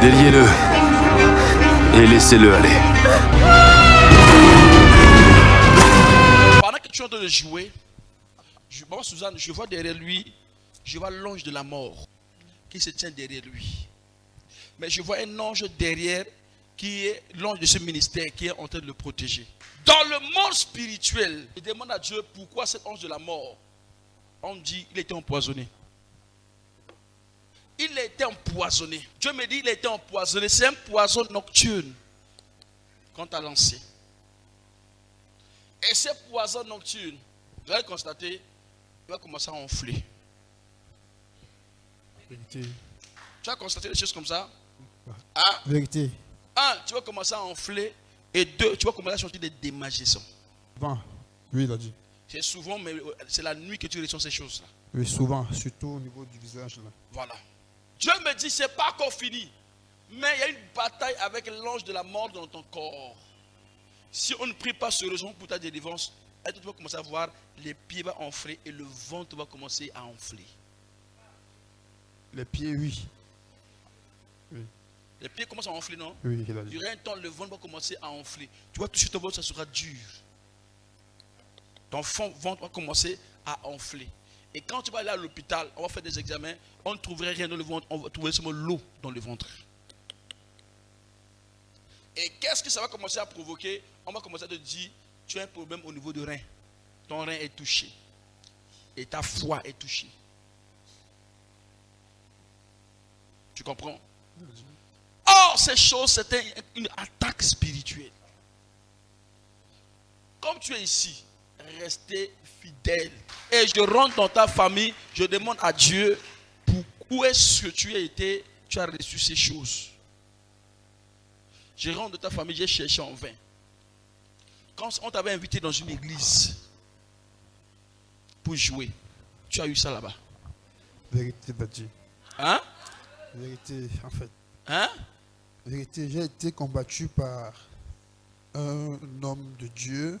Déliez-le et laissez-le aller. Pendant que tu es en train de jouer, Maman Suzanne, je vois derrière lui, je vois l'ange de la mort qui se tient derrière lui. Mais je vois un ange derrière qui est l'ange de ce ministère qui est en train de le protéger. Dans le monde spirituel, je demande à Dieu pourquoi cet ange de la mort. On dit qu'il était empoisonné. Il a été empoisonné. Dieu me dit qu'il a été empoisonné. C'est un poison nocturne qu'on t'a lancé. Et ce poison nocturne, vous allez constater, il va commencer à enfler. Vérité. Tu vas constater des choses comme ça. Vérité. Un, tu vas commencer à enfler. Et deux, tu vas commencer à sortir des démangeaisons. Souvent. Oui, il a dit. C'est souvent, mais c'est la nuit que tu ressens ces choses-là. Oui, souvent. Surtout au niveau du visage. Là. Voilà. Dieu me dit, c'est pas encore fini. Mais il y a une bataille avec l'ange de la mort dans ton corps. Si on ne prie pas sérieusement pour ta délivrance, tu vas commencer à voir les pieds vont enfler et le ventre va commencer à enfler. Les pieds, oui. Oui. Les pieds commencent à enfler, non? Oui, il a dit. Durant un temps, le ventre va commencer à enfler. Tu vas toucher ton ventre, ça sera dur. Ton ventre va commencer à enfler. Et quand tu vas aller à l'hôpital, on va faire des examens, on ne trouverait rien dans le ventre, on va trouver seulement l'eau dans le ventre. Et qu'est-ce que ça va commencer à provoquer? On va commencer à te dire, tu as un problème au niveau du rein. Ton rein est touché. Et ta foi est touchée. Tu comprends? Or, ces choses, c'était une attaque spirituelle. Comme tu es ici, restez fidèle. Et je rentre dans ta famille, je demande à Dieu, où est-ce que tu as été, tu as reçu ces choses. Je rentre dans ta famille, j'ai cherché en vain. Quand on t'avait invité dans une église pour jouer, tu as eu ça là-bas. Vérité, Dadji. Hein? Vérité, en fait. Hein? Vérité, j'ai été combattu par un homme de Dieu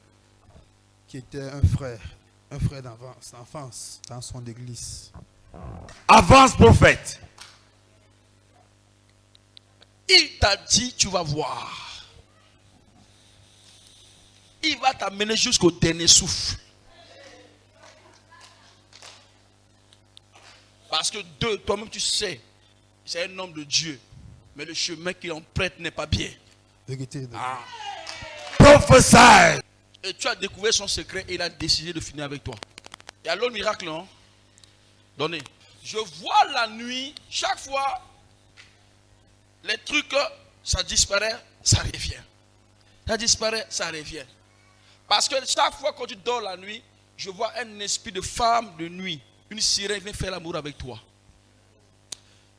qui était un frère d'enfance dans son église. Avance, prophète. Il t'a dit, tu vas voir. Il va t'amener jusqu'au dernier souffle. Parce que toi-même tu sais, c'est un homme de Dieu. Mais le chemin qu'il emprunte n'est pas bien. Vérité, Dadji. Prophète. Et tu as découvert son secret et il a décidé de finir avec toi. Il y a l'autre miracle, non? Donnez. Je vois la nuit, chaque fois, les trucs, ça disparaît, ça revient. Ça disparaît, ça revient. Parce que chaque fois que tu dors la nuit, je vois un esprit de femme de nuit. Une sirène vient faire l'amour avec toi.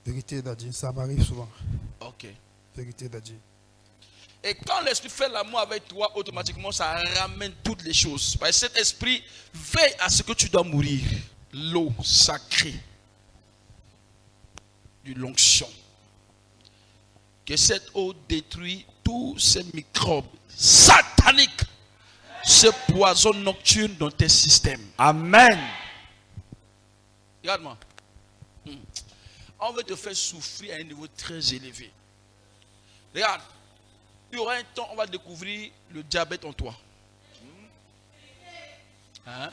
Vérité, Dadji, ça m'arrive souvent. Ok. Vérité, Dadji. Et quand l'esprit fait l'amour avec toi, automatiquement, ça ramène toutes les choses. Parce que cet esprit veille à ce que tu dois mourir. L'eau sacrée de l'onction. Que cette eau détruit tous ces microbes sataniques, ce poison nocturne dans tes systèmes. Amen. Regarde-moi. On veut te faire souffrir à un niveau très élevé. Regarde. Il y aura un temps, on va découvrir le diabète en toi. Hein?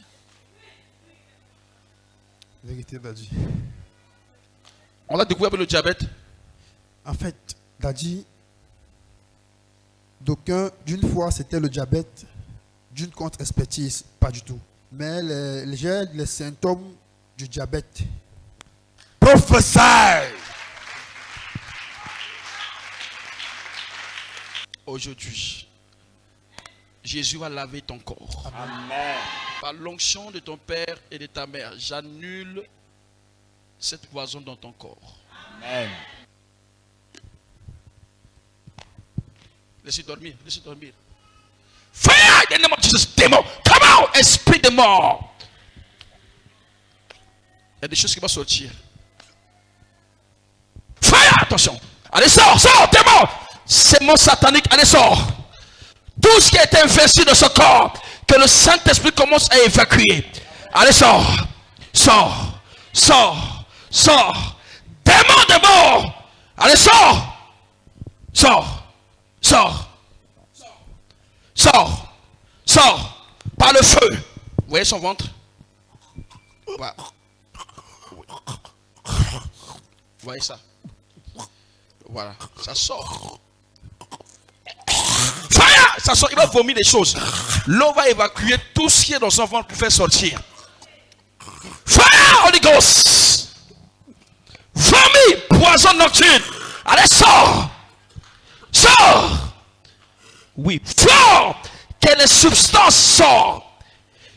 Vérité, Dadji. On va découvrir le diabète. En fait, Dadji, d'aucuns, d'une fois, c'était le diabète, d'une contre-expertise, pas du tout. Mais j'ai les symptômes du diabète. Prophète. Aujourd'hui, Jésus va laver ton corps. Amen. Par l'onction de ton père et de ta mère, j'annule cette poison dans ton corps. Amen. Laissez dormir, laissez dormir. Fire in the name of Jesus, démon. Come out, esprit de mort. Il y a des choses qui vont sortir. Fire, attention. Allez, sors, sors, démon. C'est mon satanique, allez, sors. Tout ce qui a été investi dans ce corps, que le Saint-Esprit commence à évacuer. Allez, sors, sors, sors, sors. Démon de mort. Allez, sors. Sors. Sors. Sors. Sors. Par le feu. Vous voyez son ventre? Voilà. Vous voyez ça? Voilà. Ça sort. Fire! Ça sort. Il va vomir des choses. L'eau va évacuer tout ce qui est dans son ventre pour faire sortir. Fire! Holy Ghost! Vomi! Poison nocturne! Allez, sors! Sors! Oui, fort! Que les substances sortent.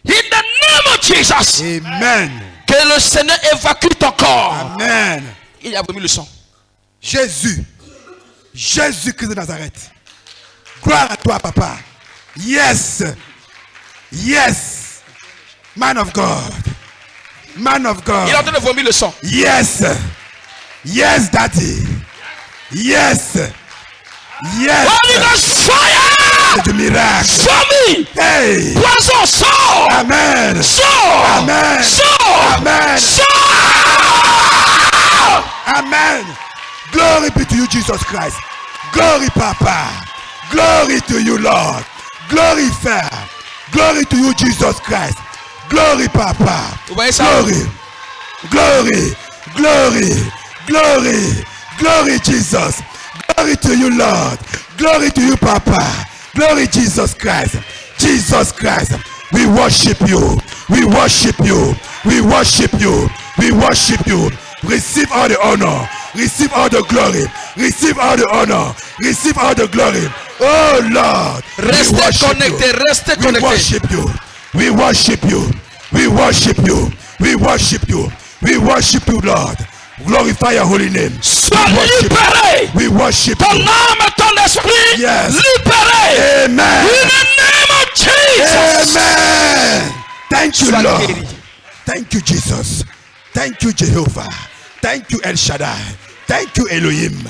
In the name of Jesus. Amen. Que le Seigneur évacue ton corps. Amen. Il a vomi le sang. Jésus. Jésus-Christ de Nazareth. Gloire à toi, papa. Yes. Yes. Man of God. Man of God. Il est en train de vomir le sang. Yes. Yes, daddy. Yes. Yes. Holy Ghost fire! C'est du miracle. Vomi! Hey. Poison, sort! Amen. Sort! Amen. Sort! Amen. Sort! Amen. Glory be to you, Jesus Christ. Glory, Papa. Glory to you, Lord. Glory, Father. Glory to you, Jesus Christ. Glory, Papa. Vous voyez ça? Glory. Glory. Glory. Glory. Glory, Jesus. Glory to you, Lord. Glory to you, Papa. Glory, Jesus Christ. Jesus Christ. We worship you. We worship you. We worship you. We worship you. Receive all the honor. Receive all the glory. Receive all the honor. Receive all the glory. Oh Lord. Restez connectés. Restez We connectés. worship you. We worship you. We worship you. We worship you. We worship you, Lord. Glorify your holy name. Sois libéré. We worship Ton you. âme et ton esprit Yes. libéré. Amen. In the name of Jesus. Amen. Thank you, Sois Lord. guéri. Thank you, Jesus. Thank you, Jehovah. Thank you, El Shaddai. Thank you, Elohim.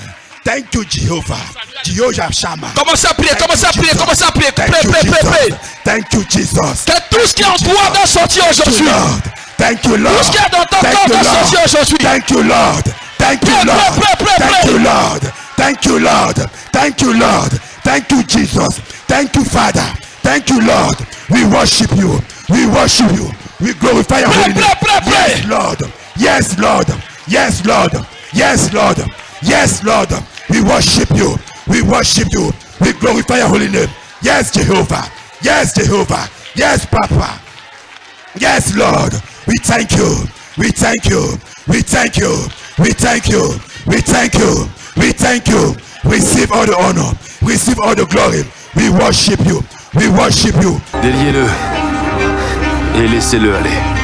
Thank you, Jehovah. Jehovah Shammah. Commencez à prier, commencez à prier, commencez à prier. Thank Prie, you, prie, prie, prie. Jesus. Thank you, Jesus. Que tout ce qui est en toi doit sortir Thank you, aujourd'hui. Lord. Thank you, Lord. Tout ce qui est dans ton Thank corps you, doit Lord. sortir aujourd'hui. Thank you, Lord. Thank you, Pray, Lord. pray, pray, pray, Thank you, pray. Lord. Thank you, Lord. Thank you, Lord. Thank you, Jesus. Thank you, Father. Thank you, Lord. We worship you. We worship you. We glorify your Pray, holy name. pray, pray, pray. Yes, Lord. Yes, Lord. Yes, Lord. Yes, Lord. Yes, Lord. We worship you. We worship you. We glorify your holy name. Yes, Jehovah. Yes, Jehovah. Yes, Papa. Yes, Lord. We thank you. We thank you. We thank you. We thank you. We thank you. We thank you. Receive all the honor. Receive all the glory. We worship you. We worship you. Déliez-le et laissez-le aller.